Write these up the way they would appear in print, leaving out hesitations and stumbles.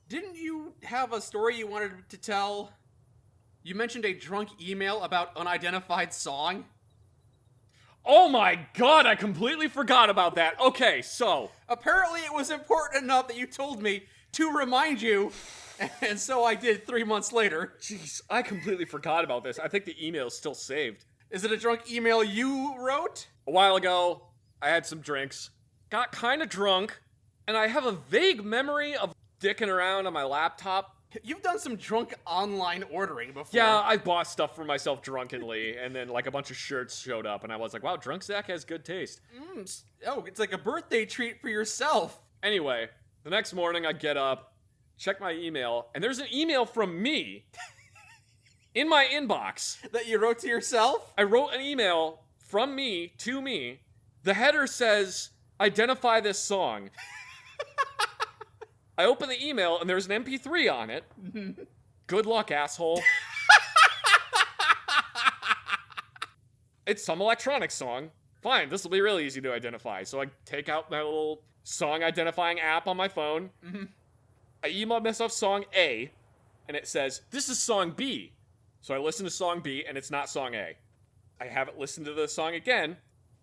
Didn't you have a story you wanted to tell? You mentioned a drunk email about unidentified song. Oh my god, I completely forgot about that. Okay, so. Apparently it was important enough that you told me to remind you, and so I did 3 months later. Jeez, I completely forgot about this. I think the email's still saved. Is it a drunk email you wrote? A while ago, I had some drinks, got kind of drunk, and I have a vague memory of dicking around on my laptop. You've done some drunk online ordering before. Yeah, I bought stuff for myself drunkenly, and then like a bunch of shirts showed up, and I was like, wow, Drunk Zach has good taste. Oh, it's like a birthday treat for yourself. Anyway, the next morning I get up, check my email, and there's an email from me in my inbox. That you wrote to yourself? I wrote an email from me to me. The header says, identify this song. I open the email, and there's an MP3 on it. Good luck, asshole. It's some electronic song. Fine, this will be really easy to identify. So I take out my little song identifying app on my phone. I email myself song A, and it says, this is song B. So I listen to song B, and it's not song A. I haven't listened to the song again.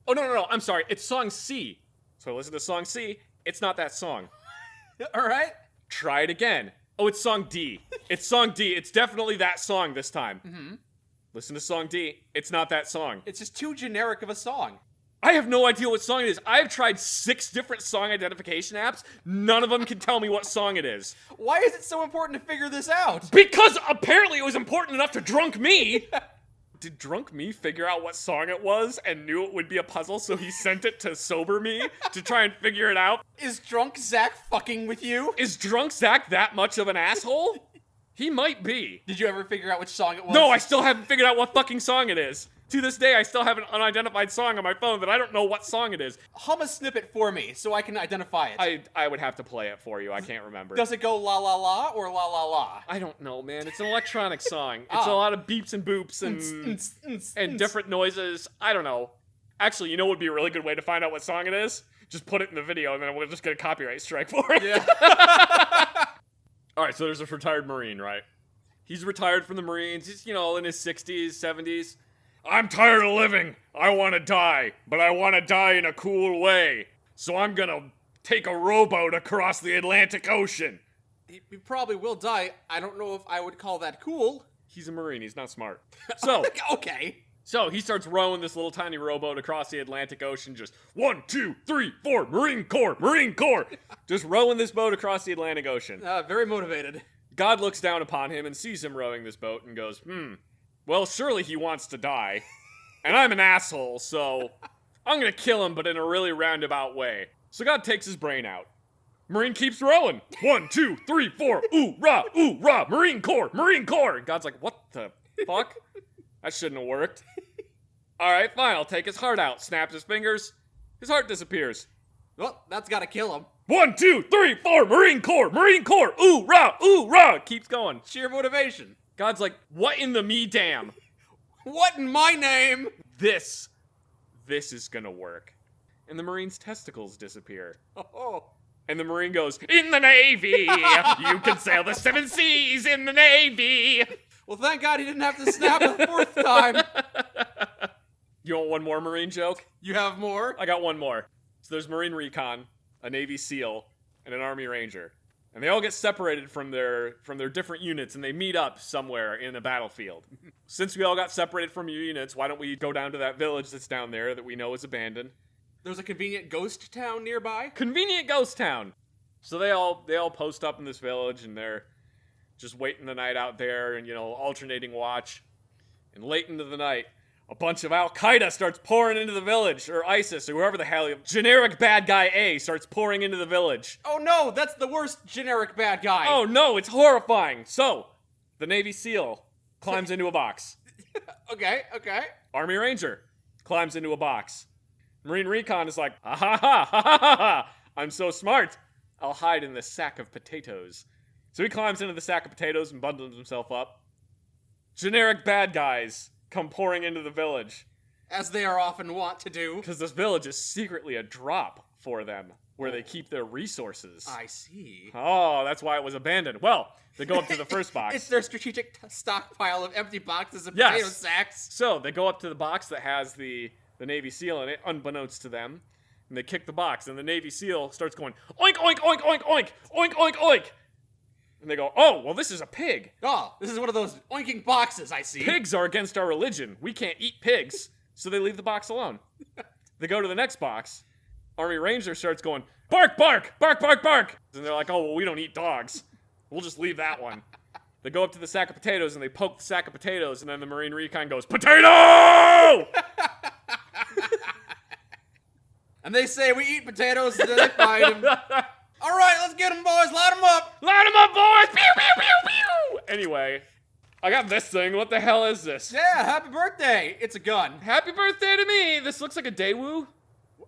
Oh, no, I'm sorry. It's song C. So I listen to song C. It's not that song. All right. Try it again. Oh, it's song D. It's song D. It's definitely that song this time. Listen to song D. It's not that song. It's just too generic of a song. I have no idea what song it is. I have tried 6 different song identification apps. None of them can tell me what song it is. Why is it so important to figure this out? Because apparently it was important enough to drunk me. Did drunk me figure out what song it was and knew it would be a puzzle, so he sent it to sober me to try and figure it out? Is drunk Zach fucking with you? Is drunk Zach that much of an asshole? He might be. Did you ever figure out which song it was? No, I still haven't figured out what fucking song it is. To this day, I still have an unidentified song on my phone that I don't know what song it is. Hum a snippet for me so I can identify it. I would have to play it for you. I can't remember. Does it go la la la or la la la? I don't know, man. It's an electronic song. It's a lot of beeps and boops and different noises. I don't know. Actually, you know what would be a really good way to find out what song it is? Just put it in the video and then we'll just get a copyright strike for it. Yeah. Alright, so there's a retired Marine, right? He's retired from the Marines. He's, in his 60s, 70s. I'm tired of living. I want to die, but I want to die in a cool way. So I'm gonna take a rowboat across the Atlantic Ocean. He probably will die. I don't know if I would call that cool. He's a Marine. He's not smart. So, okay. So he starts rowing this little tiny rowboat across the Atlantic Ocean. Just 1, 2, 3, 4. Marine Corps. Marine Corps. Just rowing this boat across the Atlantic Ocean. Very motivated. God looks down upon him and sees him rowing this boat and goes, well, surely he wants to die. And I'm an asshole, so I'm gonna kill him, but in a really roundabout way. So God takes his brain out. Marine keeps rowing. 1, 2, 3, 4. Ooh, rah, Marine Corps, Marine Corps. God's like, what the fuck? That shouldn't have worked. All right, fine, I'll take his heart out. Snaps his fingers. His heart disappears. Well, that's gotta kill him. 1, 2, 3, 4. Marine Corps, Marine Corps. Ooh, rah. Keeps going. Sheer motivation. God's like, what in the me damn? What in my name? This is gonna work. And the Marine's testicles disappear. Oh. And the Marine goes, in the Navy! You can sail the 7 seas in the Navy! Well, thank God he didn't have to snap a 4th time. You want one more Marine joke? You have more? I got one more. So there's Marine Recon, a Navy SEAL, and an Army Ranger. And they all get separated from their different units, and they meet up somewhere in a battlefield. Since we all got separated from your units, why don't we go down to that village that's down there that we know is abandoned? There's a convenient ghost town nearby? Convenient ghost town! So they all post up in this village, and they're just waiting the night out there, and, alternating watch. And late into the night, a bunch of Al-Qaeda starts pouring into the village, or ISIS, or whoever the hell, generic bad guy A starts pouring into the village. Oh no, that's the worst generic bad guy. Oh no, it's horrifying. So, the Navy SEAL climbs into a box. Okay. Army Ranger climbs into a box. Marine Recon is like, ha, I'm so smart. I'll hide in this sack of potatoes. So he climbs into the sack of potatoes and bundles himself up. Generic bad guys come pouring into the village. As they are often wont to do. Because this village is secretly a drop for them. where they keep their resources. I see. Oh, that's why it was abandoned. Well, they go up to the first box. It's their strategic stockpile of empty boxes and potato sacks. So they go up to the box that has the Navy SEAL in it, unbeknownst to them, and they kick the box, and the Navy SEAL starts going, oink, oink, oink, oink, oink, oink, oink, oink. And they go, oh, well, this is a pig. Oh, this is one of those oinking boxes, I see. Pigs are against our religion. We can't eat pigs. So they leave the box alone. They go to the next box. Army Ranger starts going, bark, bark, bark, bark, bark. And they're like, oh, well, we don't eat dogs. We'll just leave that one. They go up to the sack of potatoes, and they poke the sack of potatoes, and then the Marine Recon goes, potato! And they say, we eat potatoes, and then they find him. All right, let's get them, boys. Light them up. Light them up, boys! Pew, pew, pew, pew! Anyway, I got this thing. What the hell is this? Yeah, happy birthday. It's a gun. Happy birthday to me. This looks like a Daewoo.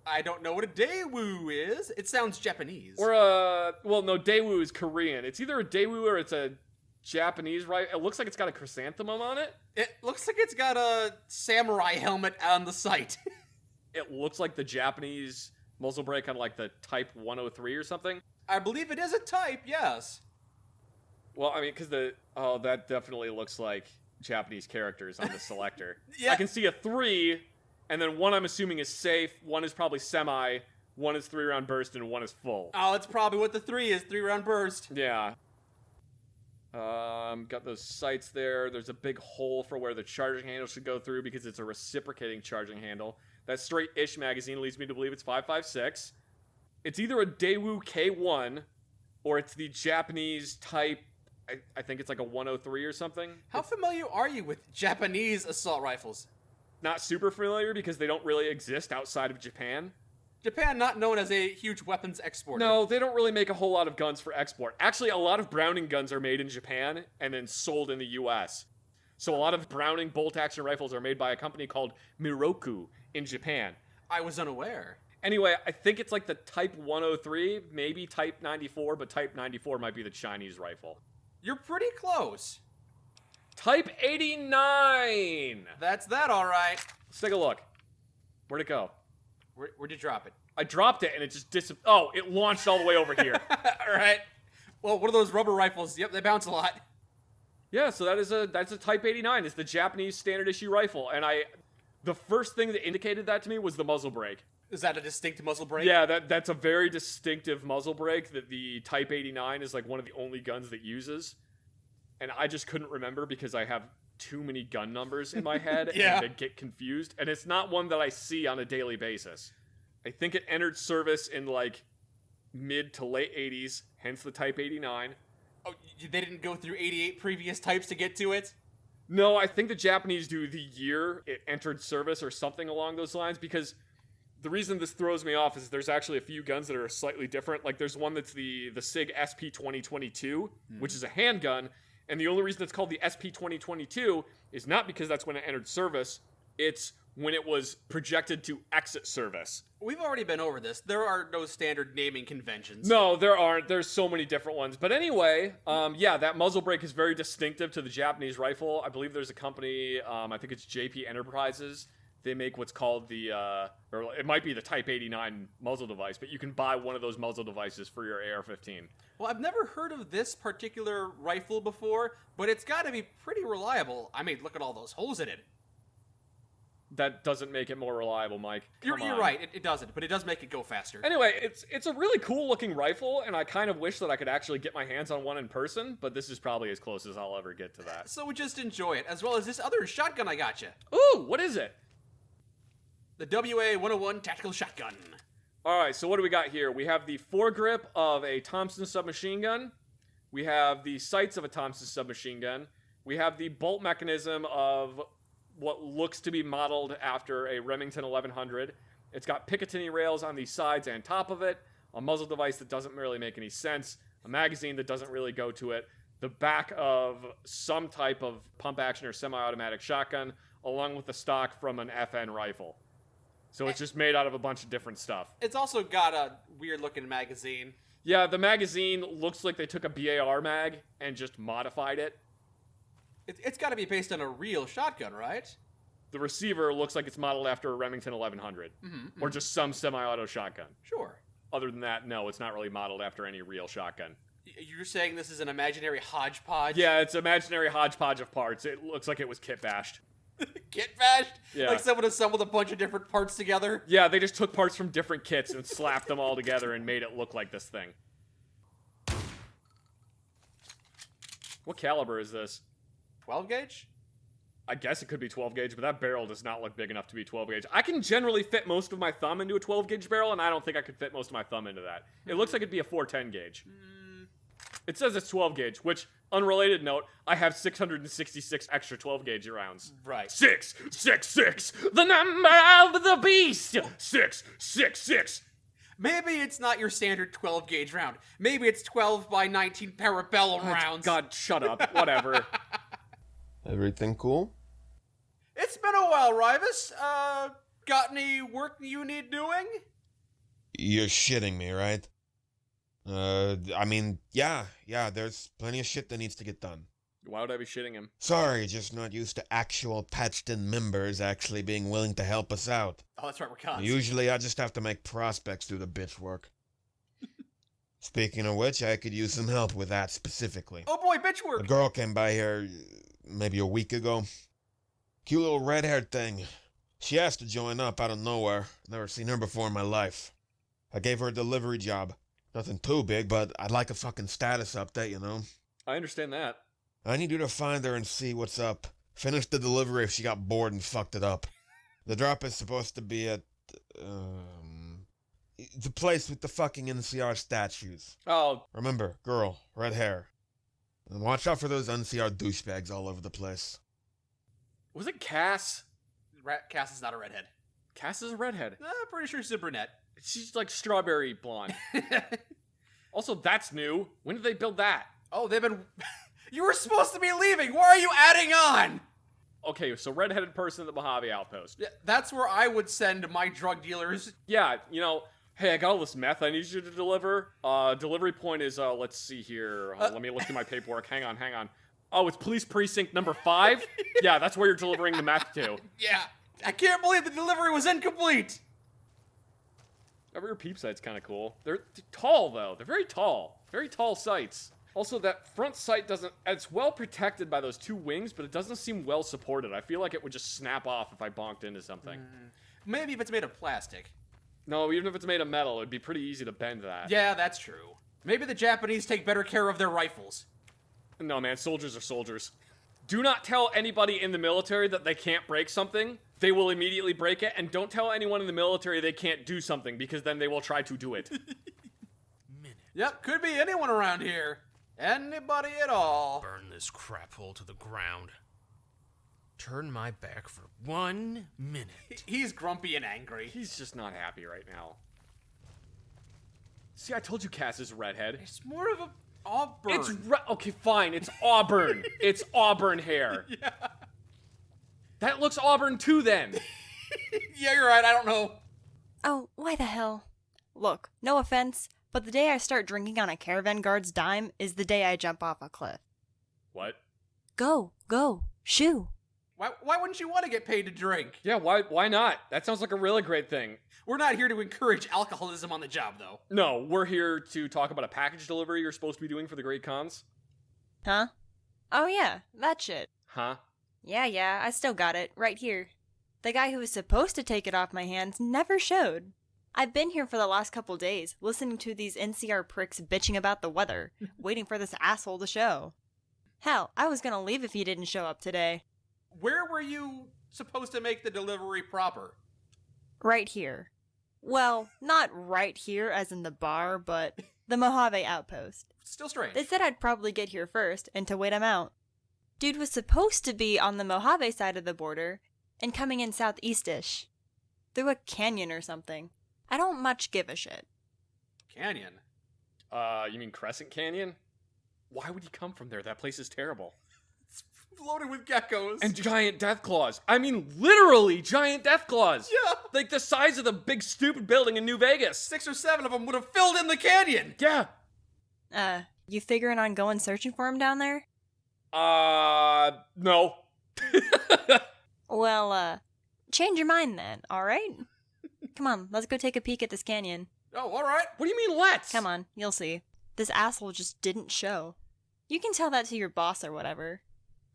I don't know what a Daewoo is. It sounds Japanese. Or well, no, Daewoo is Korean. It's either a Daewoo or it's a Japanese, right? It looks like it's got a chrysanthemum on it. It looks like it's got a samurai helmet on the sight. It looks like the Japanese muzzle brake on like the Type 103 or something. I believe it is a Type, yes. Well, I mean, because that definitely looks like Japanese characters on the selector. Yeah. I can see a 3, and then one I'm assuming is safe, one is probably semi, one is 3-round burst, and one is full. Oh, that's probably what the 3 is, 3-round burst. Yeah. Got those sights there. There's a big hole for where the charging handle should go through because it's a reciprocating charging handle. That straight-ish magazine leads me to believe it's 5.56. It's either a Daewoo K1 or it's the Japanese Type, I think it's like a 103 or something. How familiar are you with Japanese assault rifles? Not super familiar because they don't really exist outside of Japan. Japan not known as a huge weapons exporter. No, they don't really make a whole lot of guns for export. Actually, a lot of Browning guns are made in Japan and then sold in the US. So a lot of Browning bolt-action rifles are made by a company called Miroku in Japan. I was unaware. Anyway, I think it's like the Type 103, maybe Type 94, but Type 94 might be the Chinese rifle. You're pretty close. Type 89! That's that, all right. Let's take a look. Where'd it go? Where'd you drop it? I dropped it and it just oh, it launched all the way over here. All right. Well, one of those rubber rifles. Yep, they bounce a lot. Yeah, so that's a Type 89. It's the Japanese standard issue rifle, and the first thing that indicated that to me was the muzzle brake. Is that a distinct muzzle brake? Yeah, that's a very distinctive muzzle brake that the Type 89 is like one of the only guns that uses. And I just couldn't remember because I have too many gun numbers in my head Yeah. and I get confused. And it's not one that I see on a daily basis. I think it entered service in like mid to late 80s, hence the Type 89. Oh, they didn't go through 88 previous types to get to it? No, I think the Japanese do the year it entered service or something along those lines, because the reason this throws me off is there's actually a few guns that are slightly different. Like there's one that's the SIG SP-2022, which is a handgun, and the only reason it's called the SP-2022 is not because that's when it entered service, it's when it was projected to exit service. We've already been over this. There are no standard naming conventions. No, there aren't. There's so many different ones. But anyway, yeah, that muzzle brake is very distinctive to the Japanese rifle. I believe there's a company, I think it's JP Enterprises. They make what's called or it might be the Type 89 muzzle device, but you can buy one of those muzzle devices for your AR-15. Well, I've never heard of this particular rifle before, but it's got to be pretty reliable. I mean, look at all those holes in it. That doesn't make it more reliable, Mike. You're right, it doesn't, but it does make it go faster. Anyway, it's a really cool looking rifle, and I kind of wish that I could actually get my hands on one in person, but this is probably as close as I'll ever get to that. So we just enjoy it, as well as this other shotgun I got you. Ooh, what is it? The WA-101 Tactical Shotgun. Alright, so what do we got here? We have the foregrip of a Thompson submachine gun. We have the sights of a Thompson submachine gun. We have the bolt mechanism of what looks to be modeled after a Remington 1100. It's got Picatinny rails on the sides and top of it, a muzzle device that doesn't really make any sense, a magazine that doesn't really go to it, the back of some type of pump action or semi-automatic shotgun, along with the stock from an FN rifle. So it's just made out of a bunch of different stuff. It's also got a weird-looking magazine. Yeah, the magazine looks like they took a BAR mag and just modified it. It's got to be based on a real shotgun, right? The receiver looks like it's modeled after a Remington 1100. Or just some semi-auto shotgun. Sure. other than that, no, it's not really modeled after any real shotgun. You're saying this is an imaginary hodgepodge? Yeah, it's imaginary hodgepodge of parts. It looks like it was kit bashed. Kit bashed? Yeah. Like someone assembled a bunch of different parts together? Yeah, they just took parts from different kits and slapped them all together and made it look like this thing. What caliber is this? 12 gauge? I guess it could be 12 gauge, but that barrel does not look big enough to be 12 gauge. I can generally fit most of my thumb into a 12 gauge barrel, and I don't think I could fit most of my thumb into that. It looks like it'd be a 410 gauge. It says it's 12 gauge, which, unrelated note, I have 666 extra 12 gauge rounds. Right. 666, the number of the beast. 666. Maybe it's not your standard 12 gauge round. Maybe it's 12 by 19 parabellum rounds. God, shut up. Whatever. Everything cool? It's been a while, Rivas. Got any work you need doing? You're shitting me, right? I mean, yeah, there's plenty of shit that needs to get done. Why would I be shitting him? Sorry, just not used to actual patched-in members actually being willing to help us out. Oh, that's right, we're cons. Usually I just have to make prospects do the bitch work. Speaking of which, I could use some help with that specifically. Oh boy, bitch work! A girl came by here maybe a week ago. Cute little red-haired thing. She asked to join up out of nowhere. Never seen her before in my life. I gave her a delivery job. Nothing too big, but I'd like a fucking status update, you know? I understand that. I need you to find her and see what's up. Finish the delivery if she got bored and fucked it up. The drop is supposed to be at, the place with the fucking NCR statues. Oh, Remember, girl, red hair. And watch out for those NCR douchebags all over the place. was it Cass? Cass is not a redhead. Cass is a redhead. I'm pretty sure she's a brunette. She's like strawberry blonde. Also, that's new. When did they build that? Oh, they've been... You were supposed to be leaving! Why are you adding on? Okay, so redheaded person at the Mojave Outpost. Yeah, that's where I would send my drug dealers. Yeah, you know, hey, I got all this meth I need you to deliver. Delivery point is, let's see here. Let me look through my paperwork. Hang on. Oh, it's police precinct number 5? Yeah, that's where you're delivering the meth to. Yeah, I can't believe the delivery was incomplete! That rear peep sight's kind of cool. They're tall, though. They're very tall. Very tall sights. Also, that front sight doesn't... It's well protected by those 2 wings, but it doesn't seem well supported. I feel like it would just snap off if I bonked into something. Maybe if it's made of plastic. No, even if it's made of metal, it'd be pretty easy to bend that. Yeah, that's true. Maybe the Japanese take better care of their rifles. No, man, soldiers are soldiers. Do not tell anybody in the military that they can't break something. They will immediately break it, and don't tell anyone in the military they can't do something, because then they will try to do it. Yep, could be anyone around here. Anybody at all. Burn this crap hole to the ground. Turn my back for 1 minute. He's grumpy and angry. He's just not happy right now. See, I told you Cass is a redhead. It's more of a auburn. It's okay, fine. It's auburn. It's auburn hair. Yeah. That looks auburn too, then. Yeah, you're right. I don't know. Oh, why the hell? Look, no offense, but the day I start drinking on a caravan guard's dime is the day I jump off a cliff. What? Go, shoo. Why wouldn't you want to get paid to drink? Yeah, why not? That sounds like a really great thing. We're not here to encourage alcoholism on the job, though. No, we're here to talk about a package delivery you're supposed to be doing for the Great Cons. Huh? Oh yeah, that shit. Huh? Yeah, I still got it, right here. The guy who was supposed to take it off my hands never showed. I've been here for the last couple days, listening to these NCR pricks bitching about the weather, waiting for this asshole to show. Hell, I was gonna leave if he didn't show up today. Where were you supposed to make the delivery proper? Right here. Well, not right here as in the bar, but the Mojave Outpost. Still strange. They said I'd probably get here first and to wait him out. Dude was supposed to be on the Mojave side of the border and coming in southeast-ish. Through a canyon or something. I don't much give a shit. Canyon? You mean Crescent Canyon? Why would he come from there? That place is terrible. It's loaded with geckos. And giant death claws. I mean, literally giant death claws. Yeah. Like the size of the big stupid building in New Vegas. 6 or 7 of them would have filled in the canyon. Yeah. You figuring on going searching for him down there? No. Well, change your mind then, alright? Come on, let's go take a peek at this canyon. Oh, all right. What do you mean, let's? Come on, you'll see. This asshole just didn't show. You can tell that to your boss or whatever.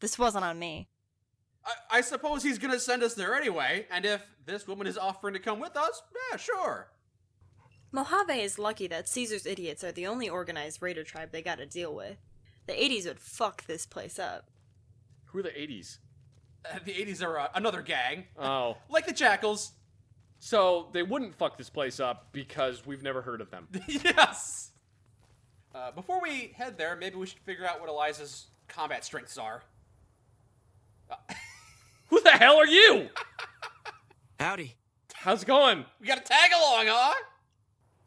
This wasn't on me. I suppose he's gonna send us there anyway, and if this woman is offering to come with us, yeah, sure. Mojave is lucky that Caesar's idiots are the only organized raider tribe they gotta deal with. The 80s would fuck this place up. Who are the 80s? The 80s are another gang. Oh. Like the Jackals. So they wouldn't fuck this place up because we've never heard of them. Yes! Before we head there, maybe we should figure out what Eliza's combat strengths are. Who the hell are you? Howdy. How's it going? We gotta tag along, huh?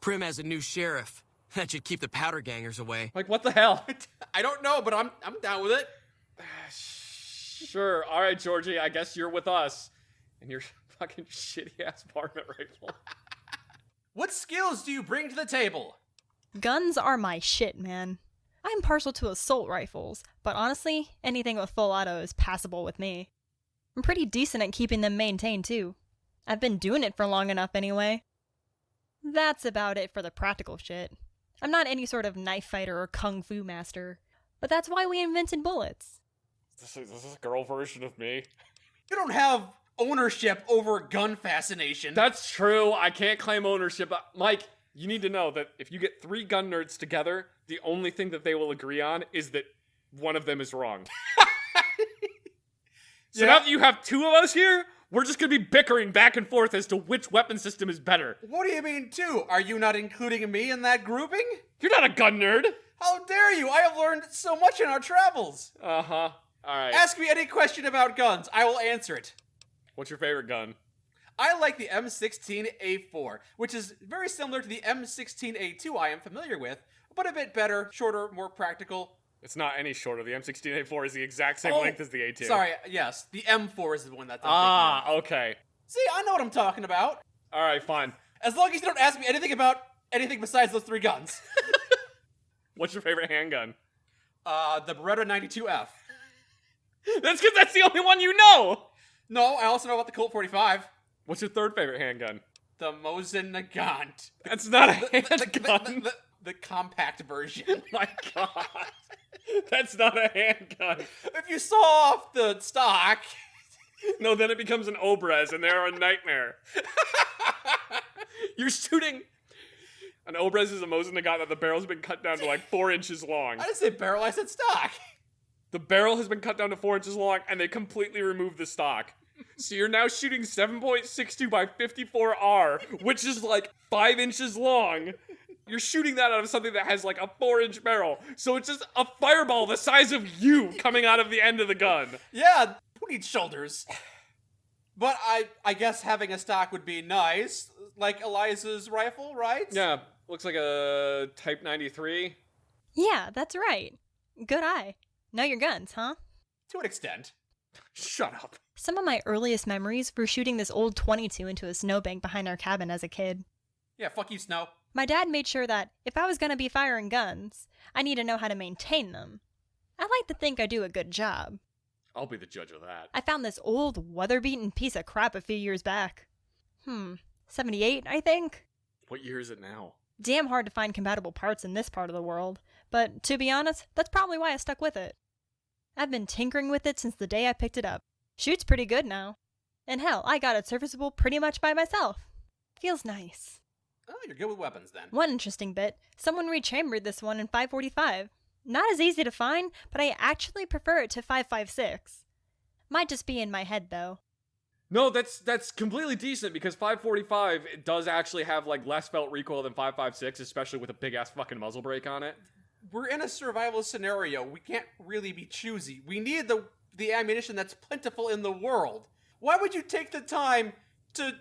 Prim has a new sheriff. That should keep the powder gangers away. Like, what the hell? I don't know, but I'm down with it. Sure. All right, Georgie, I guess you're with us. And your fucking shitty-ass varmint rifle. What skills do you bring to the table? Guns are my shit, man. I'm partial to assault rifles, but honestly, anything with full auto is passable with me. I'm pretty decent at keeping them maintained, too. I've been doing it for long enough anyway. That's about it for the practical shit. I'm not any sort of knife fighter or kung fu master, but that's why we invented bullets. This is a girl version of me. You don't have ownership over gun fascination. That's true. I can't claim ownership. Mike, you need to know that if you get 3 gun nerds together, the only thing that they will agree on is that one of them is wrong. So now that you have 2 of us here, we're just gonna be bickering back and forth as to which weapon system is better. What do you mean, too? Are you not including me in that grouping? You're not a gun nerd. How dare you? I have learned so much in our travels. Uh-huh. All right. Ask me any question about guns. I will answer it. What's your favorite gun? I like the M16A4, which is very similar to the M16A2 I am familiar with, but a bit better, shorter, more practical. It's not any shorter. The M16A4 is the exact same length as the A2. Sorry, yes. The M4 is the one that I'm thinking of. Okay. See, I know what I'm talking about. All right, fine. As long as you don't ask me anything about anything besides those 3 guns. What's your favorite handgun? The Beretta 92F. That's because that's the only one you know! No, I also know about the Colt 45. What's your third favorite handgun? The Mosin Nagant. That's not a handgun. The compact version. Oh my god. That's not a handgun. If you saw off the stock... No, then it becomes an Obrez, and they're a nightmare. You're shooting... An Obrez is a Mosin Nagant that the barrel's been cut down to like 4 inches long. I didn't say barrel, I said stock. The barrel has been cut down to 4 inches long, and they completely removed the stock. So you're now shooting 7.62 by 54R, which is like 5 inches long. You're shooting that out of something that has like a 4-inch barrel. So it's just a fireball the size of you coming out of the end of the gun. Yeah, who needs shoulders? But I guess having a stock would be nice. Like Eliza's rifle, right? Yeah, looks like a Type 93. Yeah, that's right. Good eye. Know your guns, huh? To an extent. Shut up. Some of my earliest memories were shooting this old 22 into a snowbank behind our cabin as a kid. Yeah, fuck you, Snow. My dad made sure that if I was going to be firing guns, I need to know how to maintain them. I like to think I do a good job. I'll be the judge of that. I found this old, weather-beaten piece of crap a few years back. 78, I think? What year is it now? Damn hard to find compatible parts in this part of the world, but to be honest, that's probably why I stuck with it. I've been tinkering with it since the day I picked it up. Shoots pretty good now. And hell, I got it serviceable pretty much by myself. Feels nice. Oh, you're good with weapons then. One interesting bit, someone rechambered this one in 545. Not as easy to find, but I actually prefer it to 556. Might just be in my head though. No, that's completely decent because 545 it does actually have like less felt recoil than 556, especially with a big ass fucking muzzle brake on it. We're in a survival scenario. We can't really be choosy. We need the ammunition that's plentiful in the world. Why would you take the time to...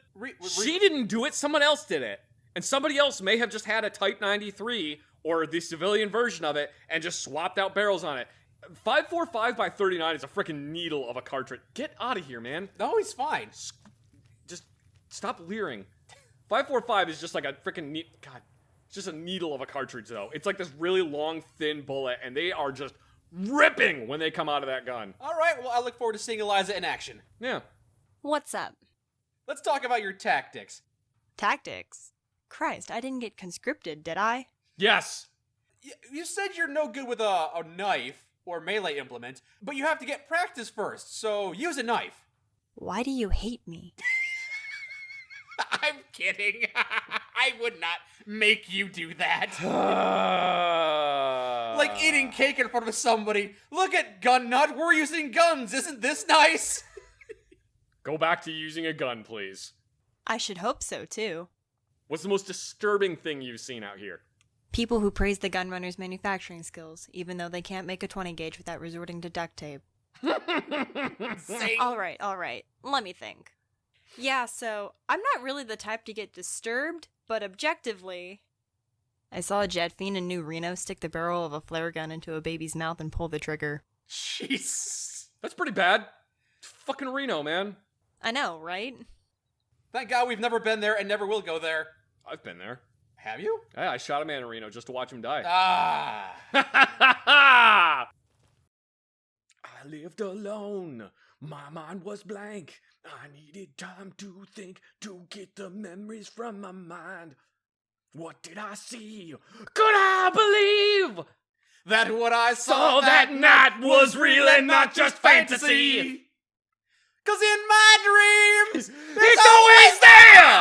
She didn't do it, someone else did it. And somebody else may have just had a Type 93 or the civilian version of it and just swapped out barrels on it. 545 by 39 is a freaking needle of a cartridge. Get out of here, man. No, he's fine. Just stop leering. 545 is just like a freaking God, it's just a needle of a cartridge, though. It's like this really long, thin bullet, and they are just ripping when they come out of that gun. All right, well, I look forward to seeing Eliza in action. Yeah. What's up? Let's talk about your tactics. Tactics? Christ, I didn't get conscripted, did I? Yes. You said you're no good with a knife or melee implement, but you have to get practice first, so use a knife. Why do you hate me? I'm kidding. I would not make you do that. Like eating cake in front of somebody. Look at Gun Nut, we're using guns. Isn't this nice? Go back to using a gun, please. I should hope so, too. What's the most disturbing thing you've seen out here? People who praise the gunrunner's manufacturing skills, even though they can't make a 20 gauge without resorting to duct tape. All right. Let me think. Yeah, so I'm not really the type to get disturbed, but objectively, I saw a jet fiend in New Reno stick the barrel of a flare gun into a baby's mouth and pull the trigger. Jeez. That's pretty bad. It's fucking Reno, man. I know, right? Thank God we've never been there and never will go there. I've been there. Have you? Yeah, I shot a man in Reno just to watch him die. Ah. I lived alone. My mind was blank. I needed time to think, to get the memories from my mind. What did I see? Could I believe That what I saw so that night was real and not just fantasy? 'Cause in my dreams, It's always there!